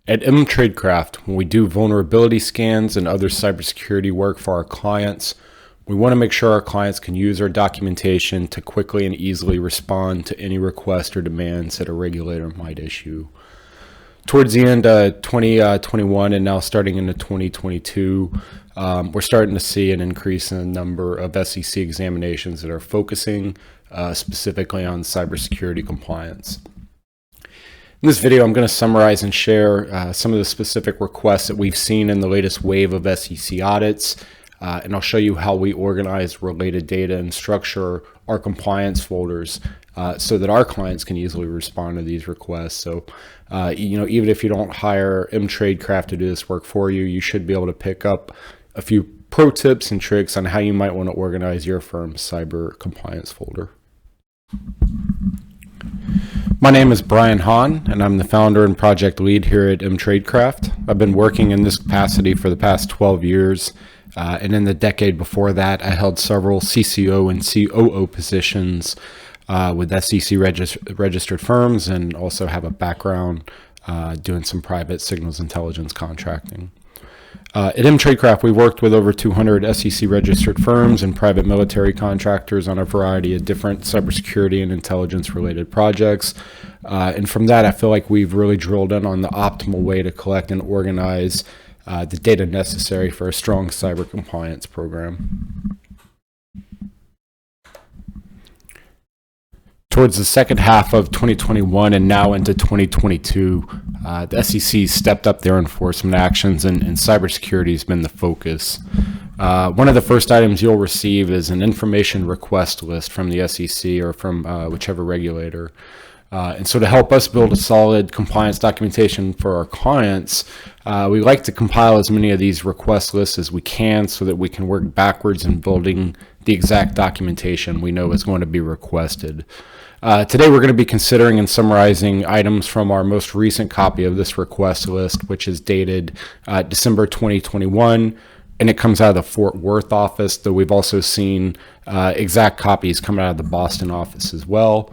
At MTradecraft, when we do vulnerability scans and other cybersecurity work for our clients, we want to make sure our clients can use our documentation to quickly and easily respond to any request or demands that a regulator might issue. Towards the end of 2021 and now starting into 2022, we're starting to see an increase in the number of SEC examinations that are focusing specifically on cybersecurity compliance. In this video, I'm going to summarize and share some of the specific requests that we've seen in the latest wave of SEC audits, and I'll show you how we organize related data and structure our compliance folders so that our clients can easily respond to these requests. So, even if you don't hire MTradecraft to do this work for you, you should be able to pick up a few pro tips and tricks on how you might want to organize your firm's cyber compliance folder. My name is Brian Hahn, and I'm the founder and project lead here at MTradecraft. I've been working in this capacity for the past 12 years, and in the decade before that, I held several CCO and COO positions with SEC registered firms, and also have a background doing some private signals intelligence contracting. At MTradecraft, we worked with over 200 SEC registered firms and private military contractors on a variety of different cybersecurity and intelligence related projects. And from that, I feel like we've really drilled in on the optimal way to collect and organize the data necessary for a strong cyber compliance program. Towards the second half of 2021 and now into 2022, the SEC stepped up their enforcement actions, and cybersecurity has been the focus. One of the first items you'll receive is an information request list from the SEC or from whichever regulator. And so to help us build a solid compliance documentation for our clients, we like to compile as many of these request lists as we can so that we can work backwards in building the exact documentation we know is going to be requested. Today we're going to be considering and summarizing items from our most recent copy of this request list, which is dated December 2021, and it comes out of the Fort Worth office, though we've also seen exact copies come out of the Boston office as well.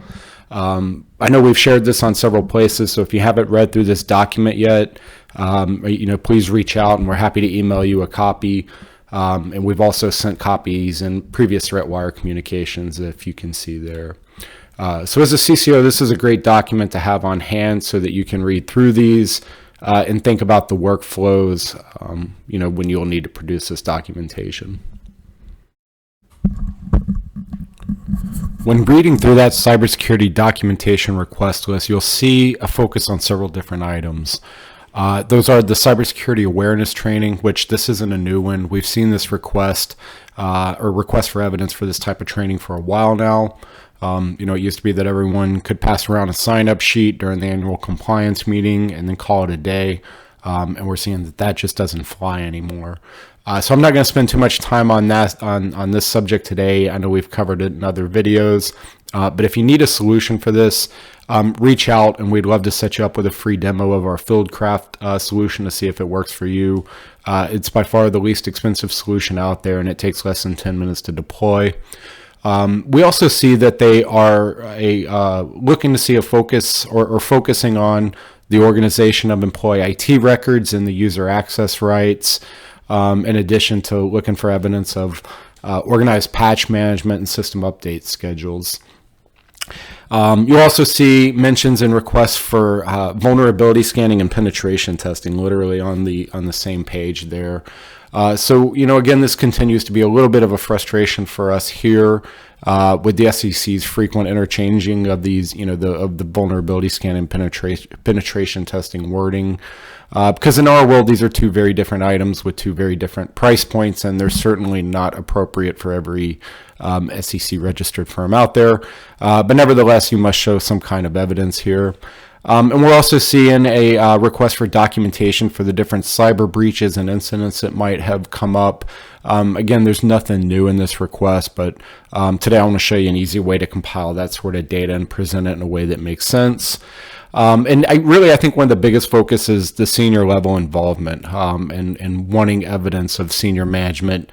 I know we've shared this on several places, so if you haven't read through this document yet, please reach out, and we're happy to email you a copy. And we've also sent copies in previous ThreatWire communications, if you can see there. So as a CCO, this is a great document to have on hand so that you can read through these and think about the workflows, when you'll need to produce this documentation. When reading through that cybersecurity documentation request list, you'll see a focus on several different items. Those are the cybersecurity awareness training, which this isn't a new one. We've seen this request or request for evidence for this type of training for a while now. It used to be that everyone could pass around a sign-up sheet during the annual compliance meeting and then call it a day. And we're seeing that just doesn't fly anymore. So I'm not going to spend too much time on that on this subject today. I know we've covered it in other videos, but if you need a solution for this, reach out, and we'd love to set you up with a free demo of our Fieldcraft solution to see if it works for you. It's by far the least expensive solution out there, and it takes less than 10 minutes to deploy. We also see that they are looking to see a focus or focusing on the organization of employee IT records and the user access rights, in addition to looking for evidence of organized patch management and system update schedules. You'll also see mentions and requests for vulnerability scanning and penetration testing, literally on the same page there. So again, this continues to be a little bit of a frustration for us here with the SEC's frequent interchanging of these, of the vulnerability scan and penetration testing wording. Because in our world, these are two very different items with two very different price points, and they're certainly not appropriate for every SEC registered firm out there. But nevertheless, you must show some kind of evidence here. And we're also seeing a request for documentation for the different cyber breaches and incidents that might have come up. Again, there's nothing new in this request, but today I want to show you an easy way to compile that sort of data and present it in a way that makes sense. And I think one of the biggest focus is the senior level involvement and wanting evidence of senior management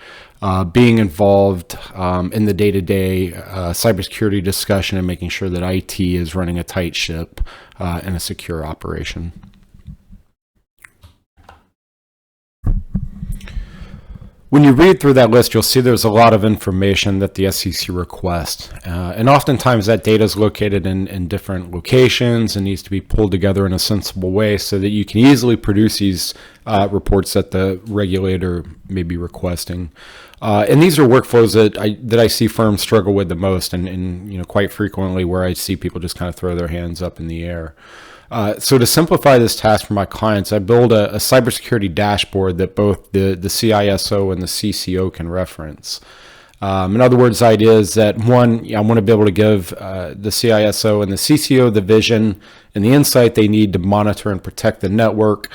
being involved in the day-to-day cybersecurity discussion and making sure that IT is running a tight ship and a secure operation. When you read through that list, you'll see there's a lot of information that the SEC requests. And oftentimes that data is located in different locations and needs to be pulled together in a sensible way so that you can easily produce these reports that the regulator may be requesting. And these are workflows that I see firms struggle with the most, and quite frequently where I see people just kind of throw their hands up in the air. So to simplify this task for my clients, I build a cybersecurity dashboard that both the CISO and the CCO can reference. In other words, the idea is that one, I want to be able to give the CISO and the CCO the vision and the insight they need to monitor and protect the network.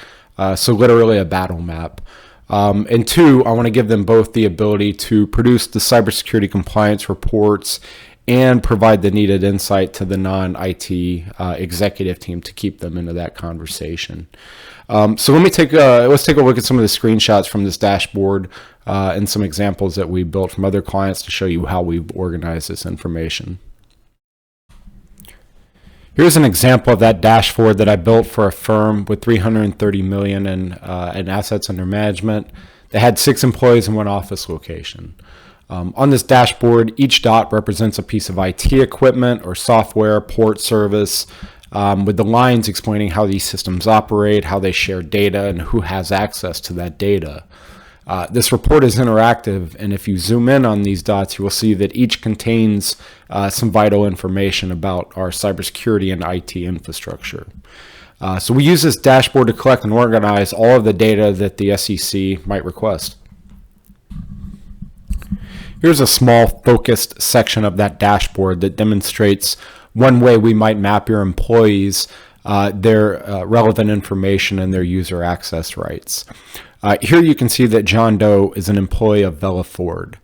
So literally a battle map. And two, I want to give them both the ability to produce the cybersecurity compliance reports and provide the needed insight to the non-IT executive team to keep them into that conversation. So let's take a look at some of the screenshots from this dashboard and some examples that we built from other clients to show you how we've organized this information. Here's an example of that dashboard that I built for a firm with $330 million in assets under management. They had 6 employees in one office location. On this dashboard, each dot represents a piece of IT equipment or software, port service, with the lines explaining how these systems operate, how they share data, and who has access to that data. This report is interactive, and if you zoom in on these dots, you will see that each contains some vital information about our cybersecurity and IT infrastructure. So we use this dashboard to collect and organize all of the data that the SEC might request. Here's a small focused section of that dashboard that demonstrates one way we might map your employees, their relevant information and their user access rights. Here you can see that John Doe is an employee of Vela Ford.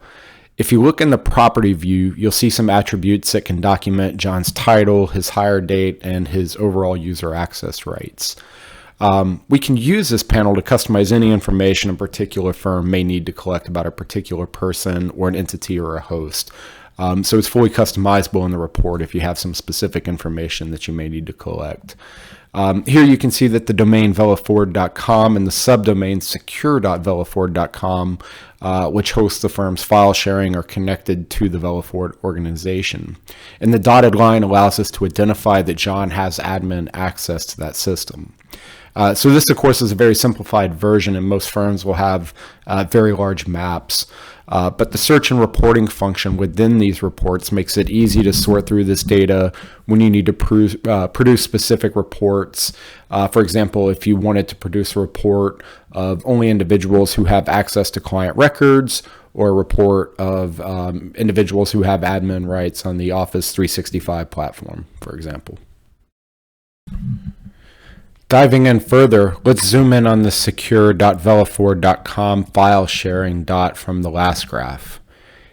If you look in the property view, you'll see some attributes that can document John's title, his hire date, and his overall user access rights. We can use this panel to customize any information a particular firm may need to collect about a particular person or an entity or a host. So it's fully customizable in the report if you have some specific information that you may need to collect. Here you can see that the domain velaford.com and the subdomain secure.velaford.com, which hosts the firm's file sharing, are connected to the Vela Ford organization. And the dotted line allows us to identify that John has admin access to that system. So this, of course, is a very simplified version, and most firms will have very large maps. But the search and reporting function within these reports makes it easy to sort through this data when you need to produce specific reports. For example, if you wanted to produce a report of only individuals who have access to client records, or a report of individuals who have admin rights on the Office 365 platform, for example. Diving in further, let's zoom in on the secure.velaford.com file sharing dot from the last graph.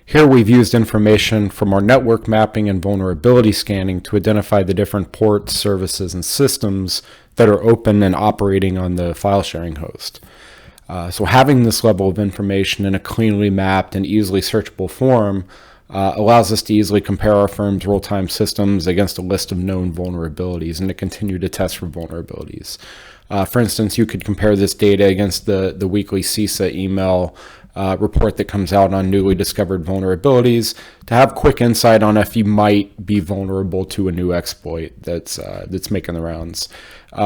Here we've used information from our network mapping and vulnerability scanning to identify the different ports, services, and systems that are open and operating on the file sharing host. So having this level of information in a cleanly mapped and easily searchable form allows us to easily compare our firm's real-time systems against a list of known vulnerabilities and to continue to test for vulnerabilities. For instance, you could compare this data against the weekly CISA email report that comes out on newly discovered vulnerabilities to have quick insight on if you might be vulnerable to a new exploit that's making the rounds.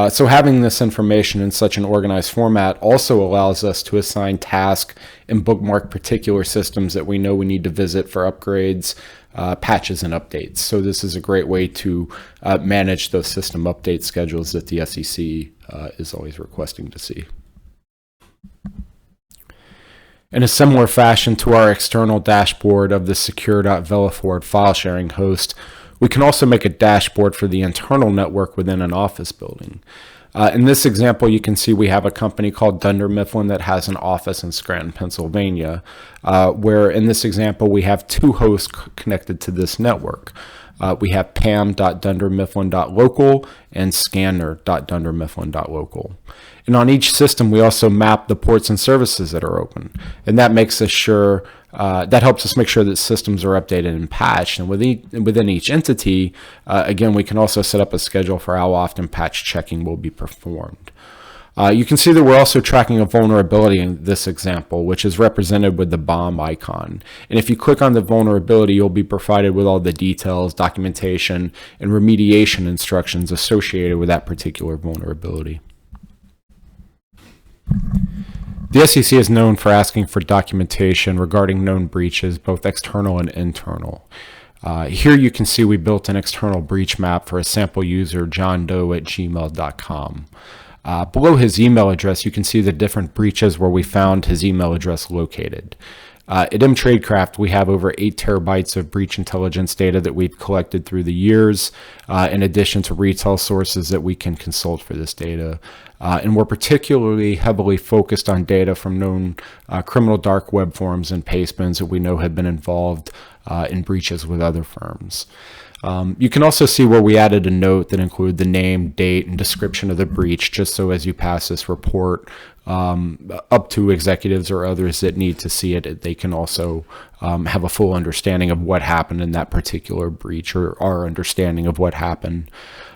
So having this information in such an organized format also allows us to assign tasks and bookmark particular systems that we know we need to visit for upgrades, patches, and updates. So this is a great way to manage those system update schedules that the SEC is always requesting to see. In a similar fashion to our external dashboard of the secure.velaford file sharing host, we can also make a dashboard for the internal network within an office building. In this example, you can see we have a company called Dunder Mifflin that has an office in Scranton, Pennsylvania, where in this example, we have 2 hosts connected to this network. We have pam.dundermifflin.local and scanner.dundermifflin.local. And on each system, we also map the ports and services that are open. And that makes us sure, that helps us make sure that systems are updated and patched. And within each entity, again, we can also set up a schedule for how often patch checking will be performed. You can see that we're also tracking a vulnerability in this example, which is represented with the bomb icon. And if you click on the vulnerability, you'll be provided with all the details, documentation, and remediation instructions associated with that particular vulnerability. The SEC is known for asking for documentation regarding known breaches, both external and internal. Here you can see we built an external breach map for a sample user, johndoe@gmail.com. Below his email address, you can see the different breaches where we found his email address located. At MTradecraft, we have over 8 terabytes of breach intelligence data that we've collected through the years, in addition to retail sources that we can consult for this data. And we're particularly heavily focused on data from known criminal dark web forums and pastebins that we know have been involved in breaches with other firms. You can also see where we added a note that included the name, date, and description of the breach, just so as you pass this report up to executives or others that need to see it, they can also have a full understanding of what happened in that particular breach, or our understanding of what happened.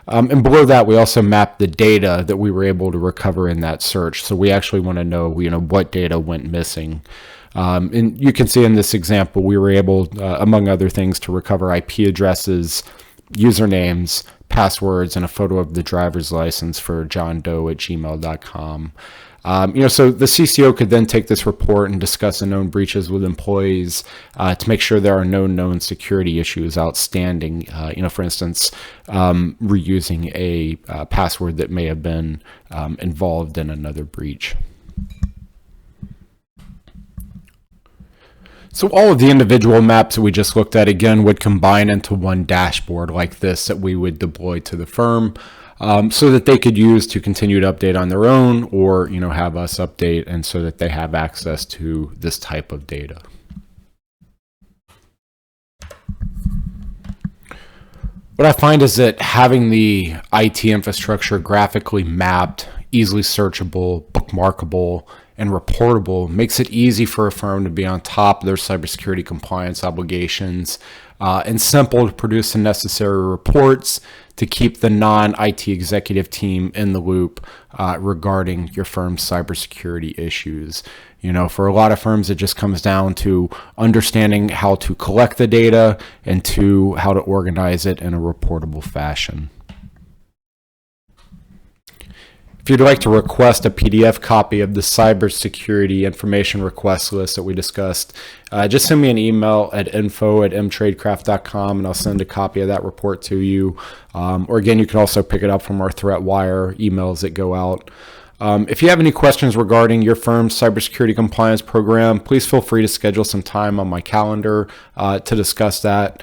And below that, we also mapped the data that we were able to recover in that search. So we actually want to know, what data went missing. And you can see in this example, we were able, among other things, to recover IP addresses, usernames, passwords, and a photo of the driver's license for johndoe@gmail.com. So the CCO could then take this report and discuss the known breaches with employees to make sure there are no known security issues outstanding. For instance, reusing a password that may have been involved in another breach. So all of the individual maps that we just looked at, again, would combine into one dashboard like this that we would deploy to the firm, so that they could use to continue to update on their own, or have us update, and so that they have access to this type of data. What I find is that having the IT infrastructure graphically mapped, easily searchable, bookmarkable, and reportable makes it easy for a firm to be on top of their cybersecurity compliance obligations, and simple to produce the necessary reports to keep the non-IT executive team in the loop regarding your firm's cybersecurity issues. For a lot of firms, it just comes down to understanding how to collect the data and to how to organize it in a reportable fashion. If you'd like to request a PDF copy of the cybersecurity information request list that we discussed, just send me an email at info@mtradecraft.com, and I'll send a copy of that report to you. Or again, you can also pick it up from our ThreatWire emails that go out. If you have any questions regarding your firm's cybersecurity compliance program, please feel free to schedule some time on my calendar to discuss that.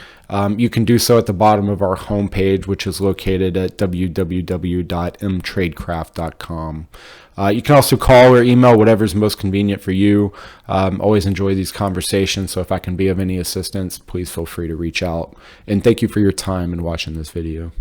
You can do so at the bottom of our homepage, which is located at www.mtradecraft.com. You can also call or email, whatever is most convenient for you. Always enjoy these conversations, so if I can be of any assistance, please feel free to reach out. And thank you for your time and watching this video.